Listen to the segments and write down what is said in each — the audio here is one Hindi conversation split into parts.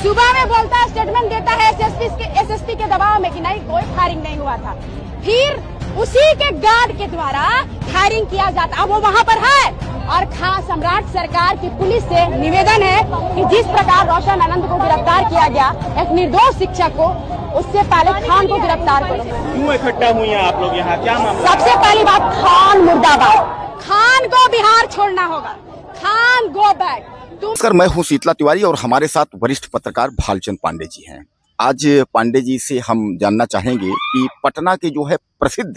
सुबह में बोलता है, स्टेटमेंट देता है एसएसपी के दबाव में कि नहीं कोई फायरिंग नहीं हुआ था, फिर उसी के गार्ड के द्वारा फायरिंग किया जाता। अब वो वहाँ पर है और खान सम्राट सरकार की पुलिस से निवेदन है कि जिस प्रकार रोशन आनंद को गिरफ्तार किया गया, एक निर्दोष शिक्षक को, उससे पहले खान को गिरफ्तार करो। क्यों इकट्ठा हुई हैं आप लोग यहाँ, क्या मामला? सबसे पहली बात, खान मुर्दाबाद, खान को बिहार छोड़ना होगा, खान गो बैक। नमस्कार, मैं हूं शीतला तिवारी और हमारे साथ वरिष्ठ पत्रकार भालचंद पांडे जी हैं। आज पांडे जी से हम जानना चाहेंगे कि पटना के जो है प्रसिद्ध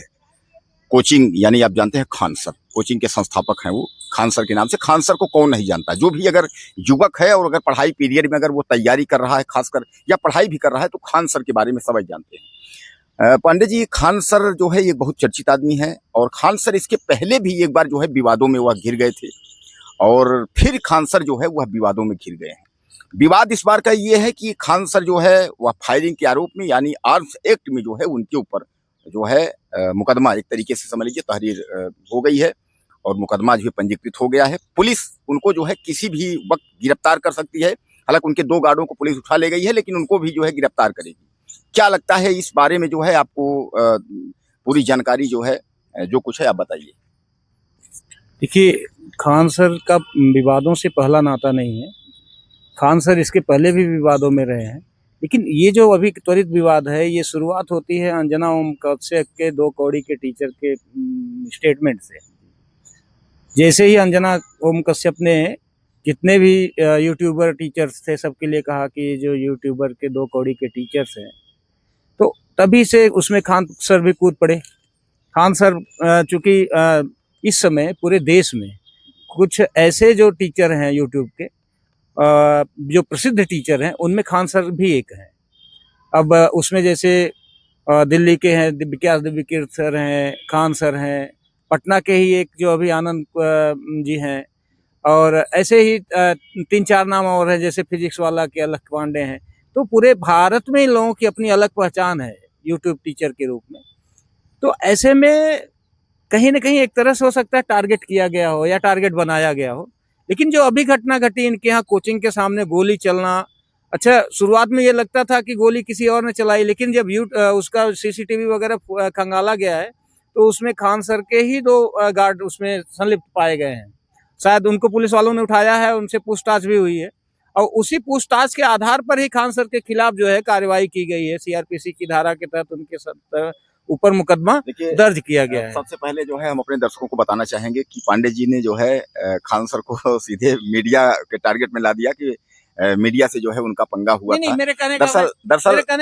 कोचिंग, यानी आप जानते हैं खान सर, कोचिंग के संस्थापक हैं वो, खान सर के नाम से। खान सर को कौन नहीं जानता, जो भी अगर युवक है और अगर पढ़ाई पीरियड में अगर वो तैयारी कर रहा है खासकर, या पढ़ाई भी कर रहा है, तो खान सर के बारे में सब जानते हैं। पांडे जी, खान सर जो है ये बहुत चर्चित आदमी है और खान सर इसके पहले भी एक बार जो है विवादों में वह घिर गए थे और फिर खान सर जो है वह विवादों में घिर गए हैं। विवाद इस बार का ये है कि खान सर जो है वह फायरिंग के आरोप में, यानी आर्म्स एक्ट में जो है उनके ऊपर जो है मुकदमा, एक तरीके से समझ लीजिए तहरीर हो गई है और मुकदमा जो है पंजीकृत हो गया है। पुलिस उनको जो है किसी भी वक्त गिरफ्तार कर सकती है। हालांकि उनके 2 गार्डों को पुलिस उठा ले गई है, लेकिन उनको भी जो है गिरफ्तार करेगी। क्या लगता है इस बारे में जो है आपको पूरी जानकारी जो है, जो कुछ है आप बताइए। देखिए, खान सर का विवादों से पहला नाता नहीं है। खान सर इसके पहले भी विवादों में रहे हैं, लेकिन ये जो अभी त्वरित विवाद है, ये शुरुआत होती है अंजना ओम कश्यप के 2 कौड़ी के टीचर के स्टेटमेंट से। जैसे ही अंजना ओम कश्यप ने जितने भी यूट्यूबर टीचर्स थे सबके लिए कहा कि जो यूट्यूबर के 2 कौड़ी के टीचर्स हैं, तो तभी से उसमें खान सर भी कूद पड़े। खान सर चूंकि इस समय पूरे देश में कुछ ऐसे जो टीचर हैं यूट्यूब के, जो प्रसिद्ध टीचर हैं, उनमें खान सर भी एक हैं। अब उसमें जैसे दिल्ली के हैं विकास दिव्यकीर्त सर हैं, खान सर हैं, पटना के ही एक जो अभी आनंद जी हैं, और ऐसे ही 3-4 नाम और हैं, जैसे फिजिक्स वाला के अलख पांडे हैं। तो पूरे भारत में इन लोगों की अपनी अलग पहचान है यूट्यूब टीचर के रूप में। तो ऐसे में कहीं ना कहीं एक तरह से हो सकता है टारगेट किया गया हो या टारगेट बनाया गया हो। लेकिन जो अभी घटना घटी इनके यहाँ कोचिंग के सामने गोली चलना, अच्छा शुरुआत में ये लगता था कि गोली किसी और ने चलाई, लेकिन जब उसका सीसीटीवी वगैरह खंगाला गया है तो उसमें खान सर के ही 2 गार्ड उसमें संलिप्त पाए गए हैं। शायद उनको पुलिस वालों ने उठाया है, उनसे पूछताछ भी हुई है और उसी पूछताछ के आधार पर ही खान सर के खिलाफ जो है कार्रवाई की गई है। सीआरपीसी की धारा के तहत उनके ऊपर मुकदमा दर्ज किया गया है। सबसे पहले जो है हम अपने दर्शकों को बताना चाहेंगे कि पांडे जी ने जो है खान सर को सीधे मीडिया के टारगेट में ला दिया कि मीडिया से जो है उनका पंगा हुआ था। मेरे कहने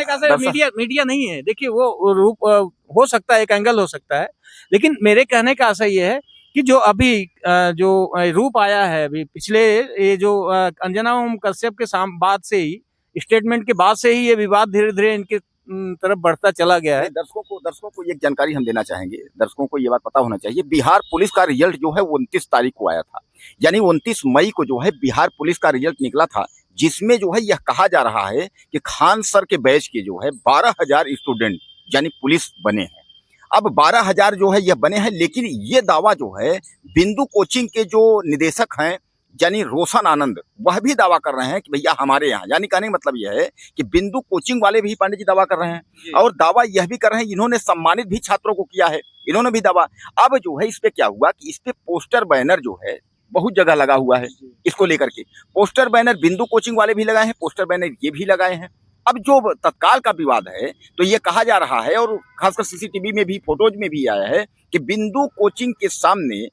का मीडिया नहीं है। देखिए, वो रूप हो सकता है, एक एंगल हो सकता है, लेकिन मेरे कहने का आशय ये है कि जो अभी जो रूप आया है, अभी पिछले ये जो अंजना ओम कश्यप के बाद से ही, स्टेटमेंट के बाद से ही ये विवाद धीरे धीरे इनके तरफ बढ़ता चला गया है। दर्शकों को एक जानकारी हम देना चाहेंगे। दर्शकों को ये बात पता होना चाहिए, बिहार पुलिस का रिजल्ट जो है 29 तारीख को आया था, यानी 29 मई को जो है बिहार पुलिस का रिजल्ट निकला था, जिसमें जो है यह कहा जा रहा है कि खान सर के बैच के जो है 12,000 स्टूडेंट यानी पुलिस बने हैं। अब 12,000 जो है यह बने हैं, लेकिन ये दावा जो है बिंदु कोचिंग के जो निदेशक हैं यानी रोशन आनंद, वह भी दावा कर रहे हैं कि भैया हमारे यहाँ, यानी कहने का मतलब यह है कि बिंदु कोचिंग वाले भी पांडे जी दावा कर रहे हैं और दावा यह भी कर रहे हैं, इन्होंने सम्मानित भी छात्रों को किया है, इन्होंने भी दावा। अब जो है इस पे क्या हुआ कि इस पे पोस्टर बैनर जो है बहुत जगह लगा हुआ है, इसको लेकर के पोस्टर बैनर बिंदु कोचिंग वाले भी लगाए हैं, पोस्टर बैनर ये भी लगाए हैं। अब जो तत्काल का विवाद है, तो ये कहा जा रहा है और खासकर सीसीटीवी में भी, फोटोज में भी आया है कि बिंदु कोचिंग के सामने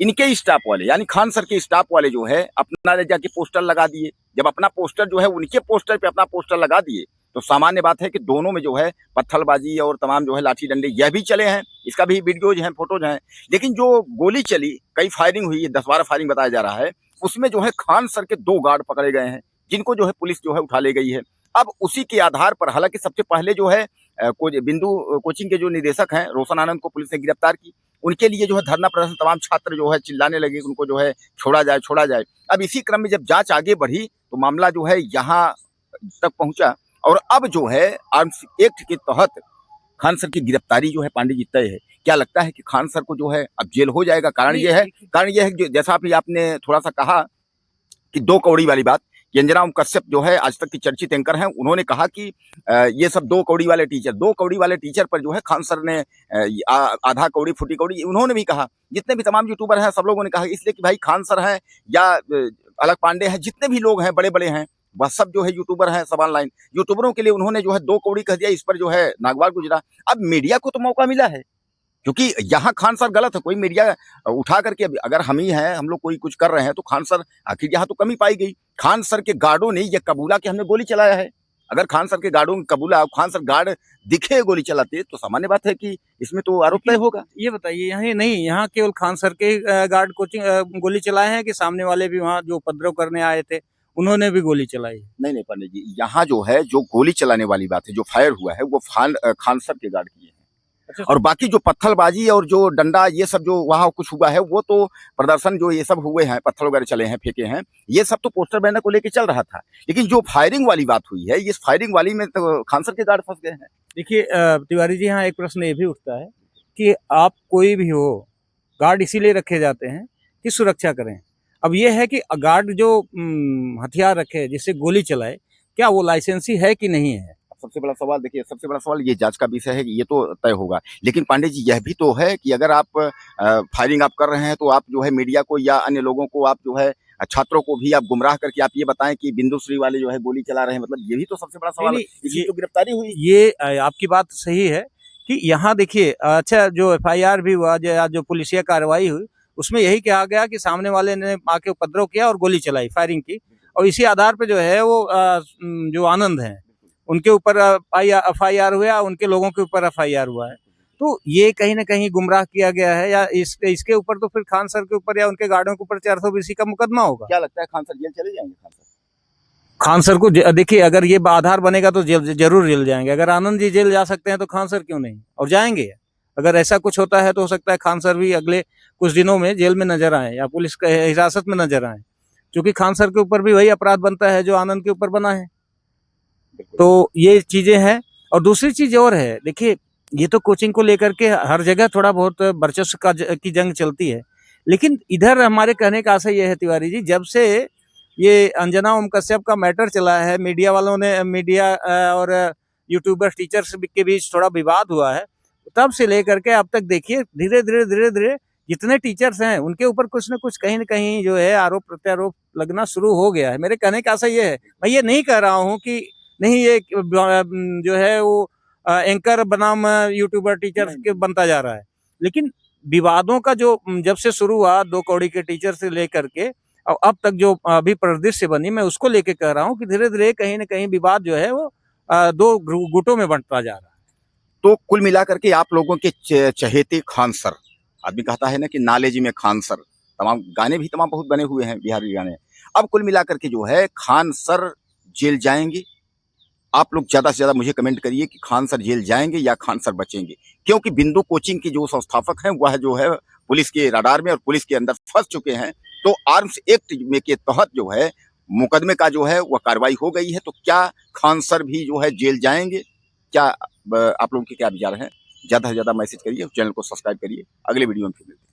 इनके स्टाफ वाले, यानी खान सर के स्टाफ वाले जो है अपना ले जाके पोस्टर लगा दिए। जब अपना पोस्टर जो है उनके पोस्टर पे अपना पोस्टर लगा दिए, तो सामान्य बात है कि दोनों में जो है पत्थरबाजी और तमाम जो है लाठी डंडे यह भी चले हैं, इसका भी वीडियोज हैं, फोटोज हैं। लेकिन जो गोली चली, कई फायरिंग हुई है, 10-12 फायरिंग बताया जा रहा है, उसमें जो है खान सर के 2 गार्ड पकड़े गए हैं, जिनको जो है पुलिस जो है उठा ले गई है। अब उसी के आधार पर, हालांकि सबसे पहले जो है बिंदु कोचिंग के जो निदेशक हैं रोशन आनंद को पुलिस ने गिरफ्तार की, उनके लिए जो है धरना प्रदर्शन, तमाम छात्र जो है चिल्लाने लगे उनको जो है छोड़ा जाए छोड़ा जाए। अब इसी क्रम में जब जांच आगे बढ़ी तो मामला जो है यहाँ तक पहुंचा और अब जो है आर्म्स एक्ट के तहत खान सर की गिरफ्तारी जो है पांडे जी तय है। क्या लगता है कि खान सर को जो है अब जेल हो जाएगा? कारण यह है कि जैसा भी आपने थोड़ा सा कहा कि 2 कौड़ी वाली बात, ये अंजना ओम कश्यप जो है आज तक की चर्चित एंकर हैं, उन्होंने कहा कि ये सब 2 कौड़ी वाले टीचर पर जो है खान सर ने आधा कौड़ी फुटी कौड़ी, उन्होंने भी कहा। जितने भी तमाम यूट्यूबर हैं सब लोगों ने कहा, इसलिए कि भाई खान सर हैं या अलग पांडे हैं, जितने भी लोग हैं बड़े बड़े हैं, वह सब जो है यूट्यूबर हैं, सब ऑनलाइन यूट्यूबरों के लिए उन्होंने जो है 2 कौड़ी कह दिया, इस पर जो है नागवार गुजरा। अब मीडिया को तो मौका मिला है, क्योंकि यहाँ खान सर गलत है, कोई मीडिया उठा करके अगर हम ही हैं, हम लोग कोई कुछ कर रहे हैं तो खान सर आखिर यहाँ तो कमी पाई गई। खान सर के गार्डों ने ये कबूला कि हमने गोली चलाया है। अगर खान सर के गार्डों ने कबूला, खान सर गार्ड दिखे गोली चलाते तो सामान्य बात है कि इसमें तो आरोप तय होगा। ये बताइए, यहाँ नहीं, यहाँ केवल खान सर के गार्ड कोचिंग गोली चलाए हैं कि सामने वाले भी वहाँ जो उपद्रव करने आए थे उन्होंने भी गोली चलाई? नहीं पंडित जी, यहाँ जो है जो गोली चलाने वाली बात है, जो फायर हुआ है वो खान सर के गार्ड किए हैं। अच्छा। और बाकी जो पत्थरबाजी और जो डंडा ये सब जो वहाँ कुछ हुआ है, वो तो प्रदर्शन जो ये सब हुए हैं, पत्थर वगैरह चले हैं, फेंके हैं, ये सब तो पोस्टर बैनर को लेके चल रहा था। लेकिन जो फायरिंग वाली बात हुई है, इस फायरिंग वाली में तो खान सर के गार्ड फंस गए हैं। देखिए तिवारी जी, यहाँ एक प्रश्न ये भी उठता है कि आप कोई भी हो, गार्ड इसीलिए रखे जाते हैं कि सुरक्षा करें। अब ये है कि गार्ड जो हथियार रखे जिससे गोली चलाए, क्या वो लाइसेंसी है कि नहीं है? सबसे बड़ा सवाल देखिए, सबसे बड़ा सवाल ये जांच का विषय है कि ये तो तय होगा। लेकिन पांडे जी यह भी तो है कि अगर आप फायरिंग आप कर रहे हैं तो आप जो है मीडिया को या अन्य लोगों को आप जो है छात्रों को भी आप गुमराह करके आप ये बताएं कि बिंदुश्री वाले जो है गोली चला रहे हैं, मतलब ये भी तो सबसे बड़ा सवाल है। इसकी तो गिरफ्तारी हुई। ये आपकी बात सही है कि यहाँ देखिए, अच्छा जो FIR भी हुआ, जो पुलिसिया कार्रवाई हुई, उसमें यही कहा गया कि सामने वाले ने आके उपद्रव किया और गोली चलाई, फायरिंग की, और इसी आधार पे जो है वो जो आनंद है उनके ऊपर FIR हुआ, उनके लोगों के ऊपर FIR हुआ है। तो ये कहीं ना कहीं गुमराह किया गया है, या इसके ऊपर तो फिर खान सर के ऊपर या उनके गार्डों के ऊपर 420 का मुकदमा होगा। क्या लगता है खान सर जेल चले जाएंगे? खान सर को देखिए, अगर ये आधार बनेगा तो जरूर जेल जाएंगे। अगर आनंद जी जेल जा सकते हैं तो खान सर क्यों नहीं, और जाएंगे। अगर ऐसा कुछ होता है तो हो सकता है खान सर भी अगले कुछ दिनों में जेल में नजर आए या पुलिस के हिरासत में नजर आए, क्योंकि खान सर के ऊपर भी वही अपराध बनता है जो आनंद के ऊपर बना है। तो ये चीजें हैं। और दूसरी चीज और है, देखिए ये तो कोचिंग को लेकर के हर जगह थोड़ा बहुत वर्चस्व की जंग चलती है, लेकिन इधर हमारे कहने का आशय ये है तिवारी जी, जब से ये अंजना ओम कश्यप का मैटर चला है, मीडिया वालों ने, मीडिया और यूट्यूबर टीचर्स के बीच थोड़ा विवाद हुआ है, तब से लेकर के अब तक देखिए धीरे धीरे जितने टीचर्स हैं उनके ऊपर कुछ न कुछ कहीं न कहीं जो है आरोप प्रत्यारोप लगना शुरू हो गया है। मेरे कहने का आशय ये है, मैं ये नहीं कह रहा हूँ कि नहीं, ये जो है वो एंकर बनाम यूट्यूबर टीचर के बनता जा रहा है, लेकिन विवादों का जो जब से शुरू हुआ 2 कौड़ी के टीचर से लेकर के और अब तक जो अभी परिदृश्य बनी, मैं उसको लेके कह रहा हूँ कि धीरे धीरे कहीं ना कहीं विवाद जो है वो 2 गुटों में बंटता जा रहा है। तो कुल मिलाकर के आप लोगों के चहेते खान सर, आदमी कहता है ना कि नालेजी में खान सर, तमाम गाने भी तमाम बहुत बने हुए हैं बिहारी गाने। अब कुल मिलाकर के जो है खान सर जेल जाएंगे। आप लोग ज्यादा से ज्यादा मुझे कमेंट करिए कि खान सर जेल जाएंगे या खान सर बचेंगे, क्योंकि बिंदु कोचिंग के जो संस्थापक हैं वह जो है पुलिस के रडार में और पुलिस के अंदर फंस चुके हैं। तो आर्म्स एक्ट में के तहत जो है मुकदमे का जो है वह कार्रवाई हो गई है। तो क्या खान सर भी जो है जेल जाएंगे? क्या आप लोगों के क्या विचार हैं? ज्यादा से ज्यादा मैसेज करिए, चैनल को सब्सक्राइब करिए। अगले वीडियो में फिर मिलते हैं।